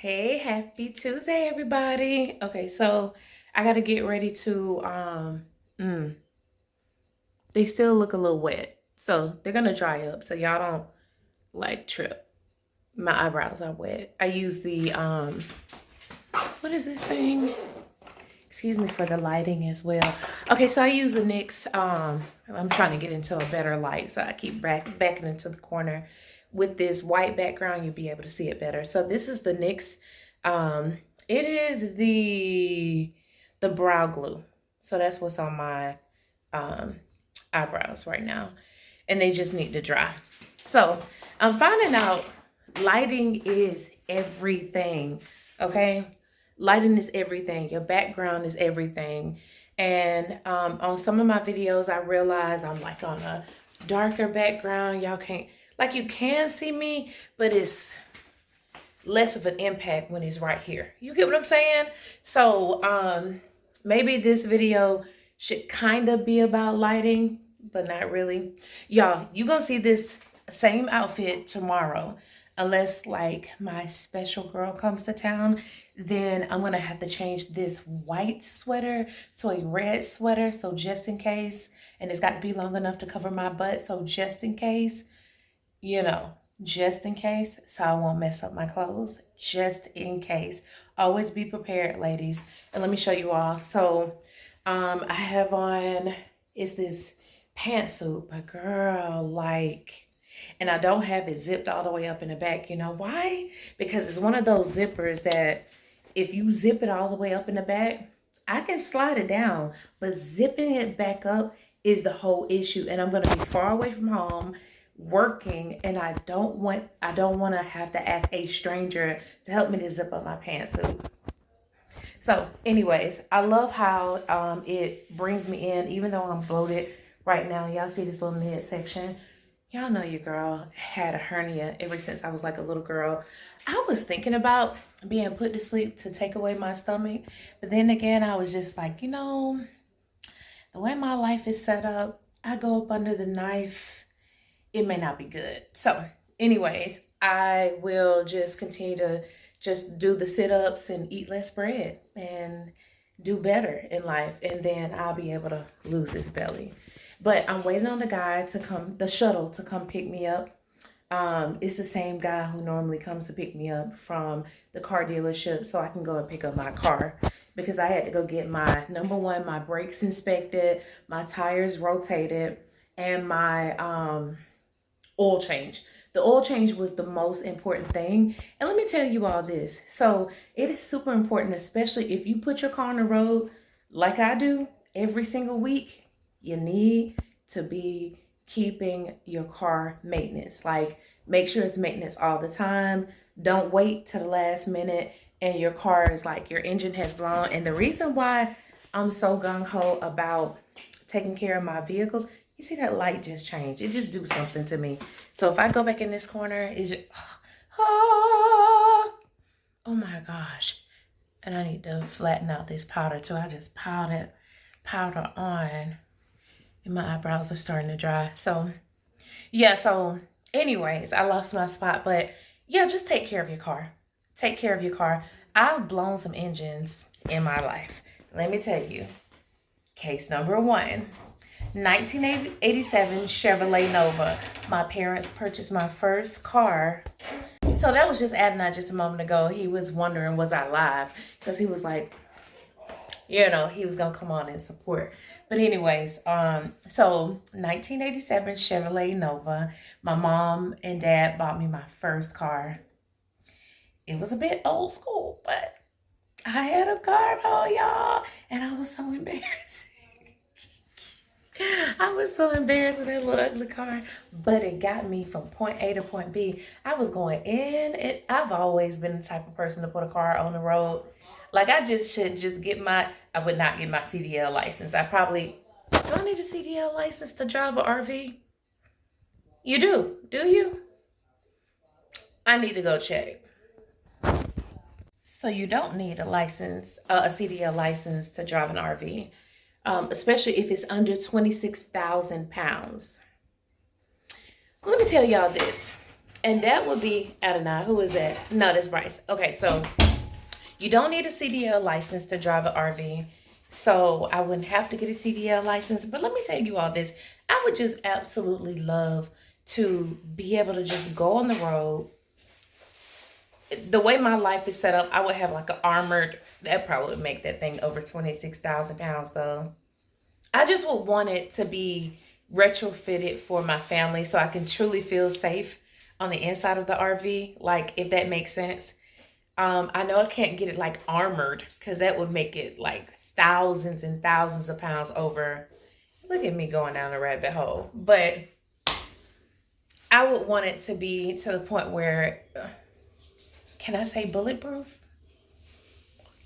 Hey, happy Tuesday, everybody. Okay, so I gotta get ready to mm, they still look a little wet. So they're gonna dry up so y'all don't like trip. My eyebrows are wet. I use the what is this thing? Excuse me for the lighting as well. Okay, so I use the NYX. I'm trying to get into a better light, so I keep backing into the corner. With this white background, you'll be able to see it better. So this is the NYX. It is the brow glue. So that's what's on my um, eyebrows right now, and they just need to dry. So I'm finding out lighting is everything. Okay, lighting is everything. Your background is everything. And on some of my videos, I realize I'm like on a darker background. Y'all can't, like, you can see me, but it's less of an impact when it's right here. You get what I'm saying? So maybe this video should kind of be about lighting, but not really. Y'all, you gonna see this same outfit tomorrow. Unless like my special girl comes to town, then I'm gonna have to change this white sweater to a red sweater. So just in case, and it's got to be long enough to cover my butt. So just in case, you know, just in case, so I won't mess up my clothes. Just in case. Always be prepared, ladies. And let me show you all. So I have on, is this pantsuit, but girl, like, and I don't have it zipped all the way up in the back. You know why? Because it's one of those zippers that if you zip it all the way up in the back, I can slide it down, but zipping it back up is the whole issue. And I'm gonna be far away from home working, and I don't want to have to ask a stranger to help me to zip up my pantsuit. So, anyways, I love how it brings me in, even though I'm bloated right now. Y'all see this little midsection? Y'all know your girl had a hernia ever since I was like a little girl. I was thinking about being put to sleep to take away my stomach, but then again, I was just like, the way my life is set up, I go up under the knife, it may not be good. So, anyways, I will just continue to just do the sit-ups and eat less bread and do better in life, and then I'll be able to lose this belly. But I'm waiting on the shuttle to come pick me up. It's the same guy who normally comes to pick me up from the car dealership, so I can go and pick up my car because I had to go get my number one, my brakes inspected, my tires rotated, and my oil change. The oil change was the most important thing. And let me tell you all this. So it is super important, especially if you put your car on the road like I do every single week, you need to be keeping your car maintenance. Like, make sure it's maintenance all the time. Don't wait to the last minute and your car is like, your engine has blown. And the reason why I'm so gung-ho about taking care of my vehicles, you see that light just changed. It just do something to me. So if I go back in this corner, it's just, oh, oh my gosh. And I need to flatten out this powder too. I just piled that powder on and my eyebrows are starting to dry. So yeah, so anyways, I lost my spot, but yeah, just take care of your car. Take care of your car. I've blown some engines in my life. Let me tell you. Case number one. 1987 Chevrolet Nova. My parents purchased my first car. So that was just Adonai just a moment ago. He was wondering, was I live? Because he was like, he was going to come on and support. But anyways, so 1987 Chevrolet Nova. My mom and dad bought me my first car. It was a bit old school, but I had a car though, y'all. And I was so embarrassed. I was so embarrassed with that little ugly car, but it got me from point A to point B. I was going in, and I've always been the type of person to put a car on the road. Like, I just should just I would not get my CDL license. Do I need a CDL license to drive an RV? You do you? I need to go check. So you don't need a CDL license to drive an RV, especially if it's under 26,000 pounds. Let me tell y'all this. And that would be Adonai. Who is that? No, that's Bryce. Okay, so you don't need a CDL license to drive an RV. So I wouldn't have to get a CDL license. But let me tell you all this. I would just absolutely love to be able to just go on the road. The way my life is set up, I would have like an armored, that probably would make that thing over 26,000 pounds though. I just would want it to be retrofitted for my family so I can truly feel safe on the inside of the RV. Like, if that makes sense. I know I can't get it like armored because that would make it like thousands and thousands of pounds over. Look at me going down a rabbit hole. But I would want it to be to the point where, can I say bulletproof?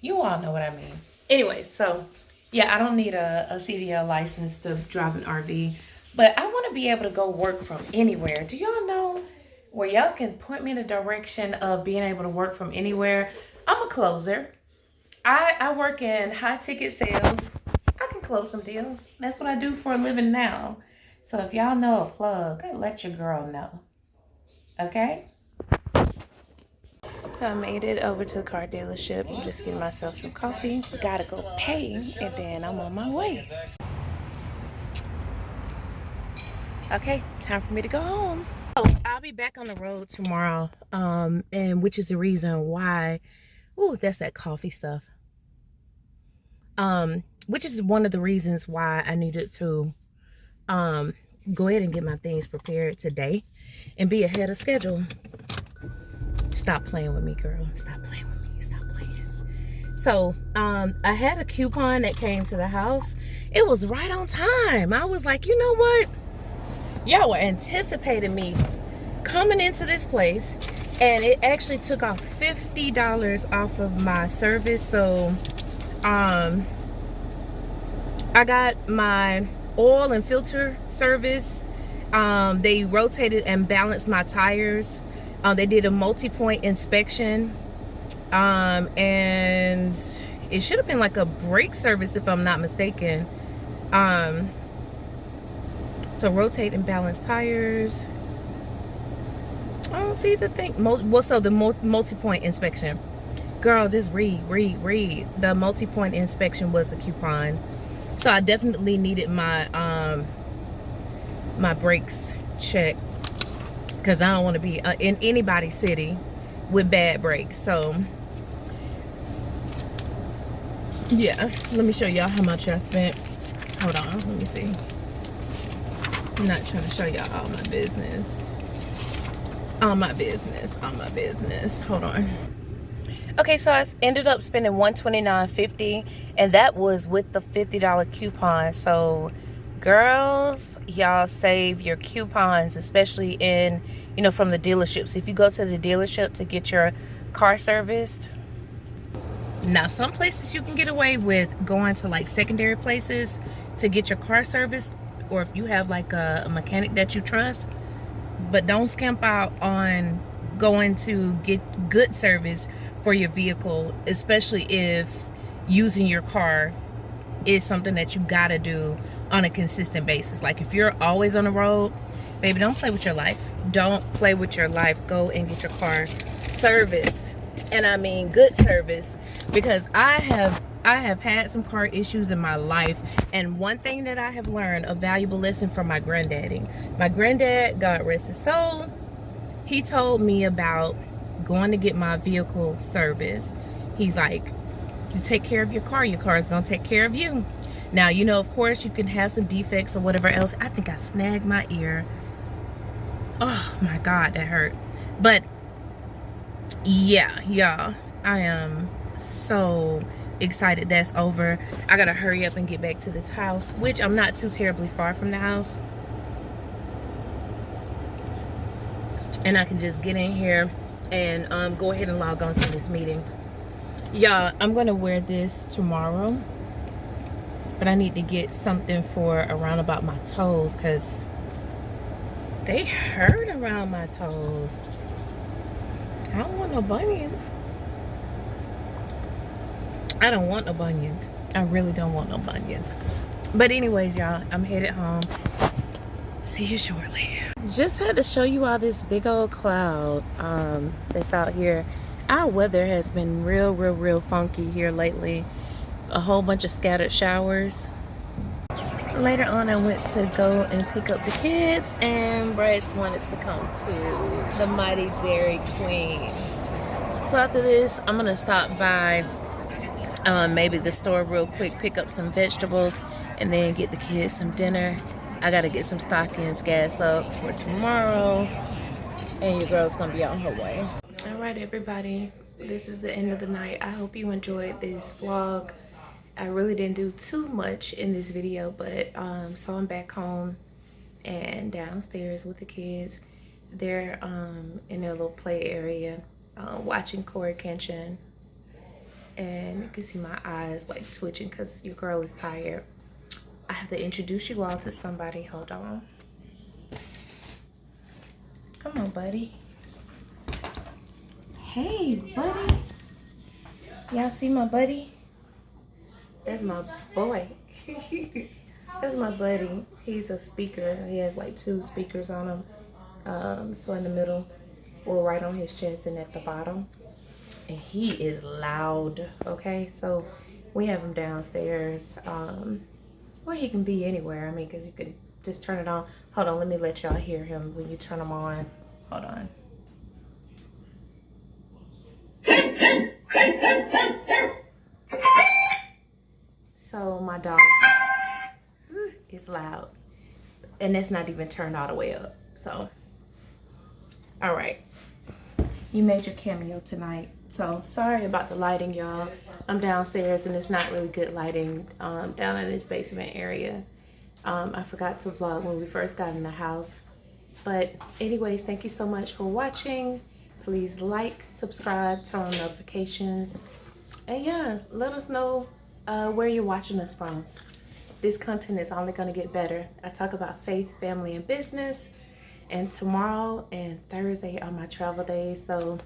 You all know what I mean. Anyway, so yeah, I don't need a CDL license to drive an RV, but I want to be able to go work from anywhere. Do y'all know where y'all can point me in the direction of being able to work from anywhere? I'm a closer. I work in high ticket sales. I can close some deals. That's what I do for a living now. So if y'all know a plug, let your girl know. Okay? So I made it over to the car dealership. I'm just getting myself some coffee. Gotta go pay, and then I'm on my way. Okay, time for me to go home. Oh, I'll be back on the road tomorrow, and which is the reason why, ooh, that's that coffee stuff. Which is one of the reasons why I needed to go ahead and get my things prepared today and be ahead of schedule. Stop playing with me, girl. Stop playing with me. Stop playing. So, I had a coupon that came to the house. It was right on time. I was like, you know what? Y'all were anticipating me coming into this place, and it actually took off $50 off of my service. So, I got my oil and filter service. They rotated and balanced my tires. They did a multi-point inspection, and it should have been like a brake service if I'm not mistaken. So rotate and balance tires. I don't see the thing. So the multi-point inspection. Girl, just read. The multi-point inspection was the coupon. So I definitely needed my my brakes checked, because I don't want to be in anybody's city with bad brakes. So yeah, let me show y'all how much I spent. Hold on, let me see. I'm not trying to show y'all all my business. All my business. Hold on. Okay, so I ended up spending $129.50, and that was with the $50 coupon. So girls, y'all save your coupons, especially in, from the dealerships. If you go to the dealership to get your car serviced, now some places you can get away with going to like secondary places to get your car serviced, or if you have like a mechanic that you trust. But don't skimp out on going to get good service for your vehicle, especially if using your car is something that you gotta do on a consistent basis. Like if you're always on the road, baby, don't play with your life. Don't play with your life. Go and get your car serviced, and I mean good service, because I have had some car issues in my life, and one thing that I have learned, a valuable lesson from my granddaddy. My granddad, God rest his soul, he told me about going to get my vehicle service. He's like, you take care of your car is gonna take care of you. Now, of course you can have some defects or whatever else. I think I snagged my ear. Oh my God, that hurt. But yeah, y'all, I am so excited that's over. I gotta hurry up and get back to this house, which I'm not too terribly far from the house, and I can just get in here and go ahead and log on to this meeting. Y'all, I'm gonna wear this tomorrow, but I need to get something for around about my toes, because they hurt around my toes. I don't want no bunions. I don't want no bunions. I really don't want no bunions. But anyways, y'all, I'm headed home. See you shortly. Just had to show you all this big old cloud that's out here. Our weather has been real funky here lately. A whole bunch of scattered showers. Later on, I went to go and pick up the kids, and Bryce wanted to come to the Mighty Dairy Queen. So after this, I'm gonna stop by maybe the store real quick, pick up some vegetables, and then get the kids some dinner. I gotta get some stockings gassed up for tomorrow, and your girl's gonna be on her way. All right, everybody, this is the end of the night. I hope you enjoyed this vlog. I really didn't do too much in this video, but so I'm back home and downstairs with the kids. They're in their little play area, watching Corey Kenshin, and you can see my eyes like twitching because your girl is tired. I have to introduce you all to somebody. Hold on. Come on, buddy. Hey, buddy. Y'all see my buddy? That's my boy. That's my buddy. He's a speaker. He has like 2 speakers on him. So in the middle, or right on his chest and at the bottom. And he is loud, okay? So we have him downstairs. Well, he can be anywhere. I mean, because you can just turn it on. Hold on, let me let y'all hear him when you turn him on. Hold on. So my dog is loud. And that's not even turned all the way up. So, all right. You made your cameo tonight. So, sorry about the lighting, y'all. I'm downstairs and it's not really good lighting down in this basement area. I forgot to vlog when we first got in the house. But anyways, thank you so much for watching. Please like, subscribe, turn on notifications. And yeah, let us know where you're watching us from. This content is only going to get better. I talk about faith, family, and business. And tomorrow and Thursday are my travel days. So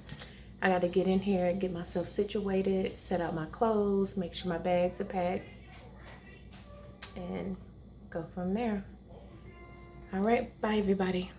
I got to get in here and get myself situated, set out my clothes, make sure my bags are packed, and go from there. All right. Bye, everybody.